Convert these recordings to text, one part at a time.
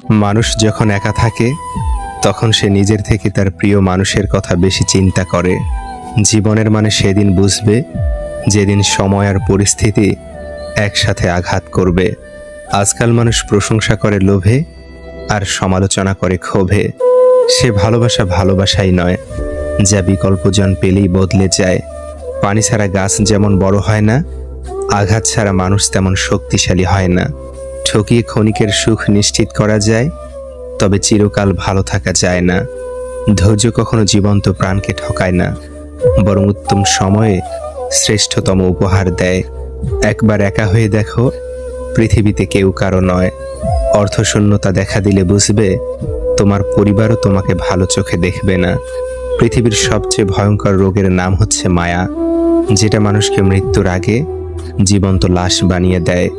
মানুষ যখন একা থাকে তখন সে নিজের থেকে তার প্রিয় মানুষের কথা বেশি চিন্তা করে। জীবনের মানে সেদিন বুঝবে যেদিন সময় আর পরিস্থিতি একসাথে আঘাত করবে। আজকাল মানুষ প্রশংসা করে লোভে আর সমালোচনা করে ক্ষোভে। সে ভালোবাসা ভালোবাসাই নয়, যা বিকল্পজন পেলেই বদলে যায়। পানি ছাড়া গাছ যেমন বড় হয় না, আঘাত ছাড়া মানুষ তেমন শক্তিশালী হয় না। ঠকিয়ে ক্ষণিকের সুখ নিশ্চিত করা যায়, তবে চিরকাল ভালো থাকা যায় না। ধৈর্য কখনো জীবন্ত প্রাণকে ঠকায় না, বরং উত্তম সময়ে শ্রেষ্ঠতম উপহার দেয়। একবার একা হয়ে দেখো, পৃথিবীতে কেউ কারো নয়। অর্থশূন্যতা দেখা দিলে বুঝবে তোমার পরিবারও তোমাকে ভালো চোখে দেখবে না। পৃথিবীর সবচেয়ে ভয়ঙ্কর রোগের নাম হচ্ছে মায়া, যেটা মানুষকে মৃত্যুর আগে জীবন্ত লাশ বানিয়ে দেয়।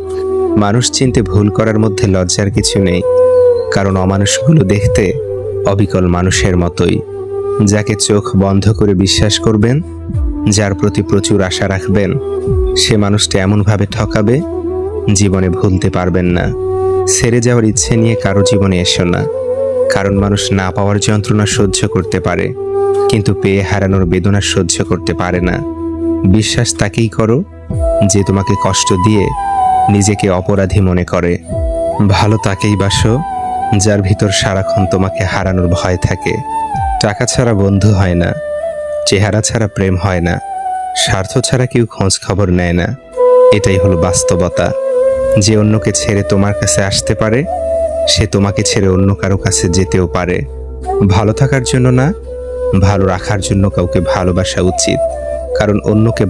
মানুষ চিনতে ভুল করার মধ্যে লজ্জার কিছু নেই, কারণ অমানুষগুলো দেখতে অবিকল মানুষের মতোই। যাকে চোখ বন্ধ করে বিশ্বাস করবেন, যার প্রতি প্রচুর আশা রাখবেন, সে মানুষটা এমনভাবে ঠকাবে জীবনে ভুলতে পারবেন না। ছেড়ে যাওয়ার ইচ্ছে নিয়ে কারো জীবনে এসো না, কারণ মানুষ না পাওয়ার যন্ত্রণা সহ্য করতে পারে, কিন্তু পেয়ে হারানোর বেদনা সহ্য করতে পারে না। বিশ্বাস তাকেই করো যে তোমাকে কষ্ট দিয়ে নিজেকে অপরাধী মনে করে। ভালো তাকেই বাসো যার ভিতর সারাক্ষণ তোমাকে হারানোর ভয় থাকে। টাকা ছাড়া বন্ধু হয় না, চেহারা ছাড়া প্রেম হয় না, স্বার্থ ছাড়া কেউ খোঁজ খবর নেয় না। এটাই হলো বাস্তবতা। যে অন্যকে ছেড়ে তোমার কাছে আসতে পারে, সে তোমাকে ছেড়ে অন্য কারো কাছে যেতেও পারে। ভালো থাকার জন্য না, ভালো রাখার জন্য কাউকে ভালোবাসা উচিত, কারণ অন্যকে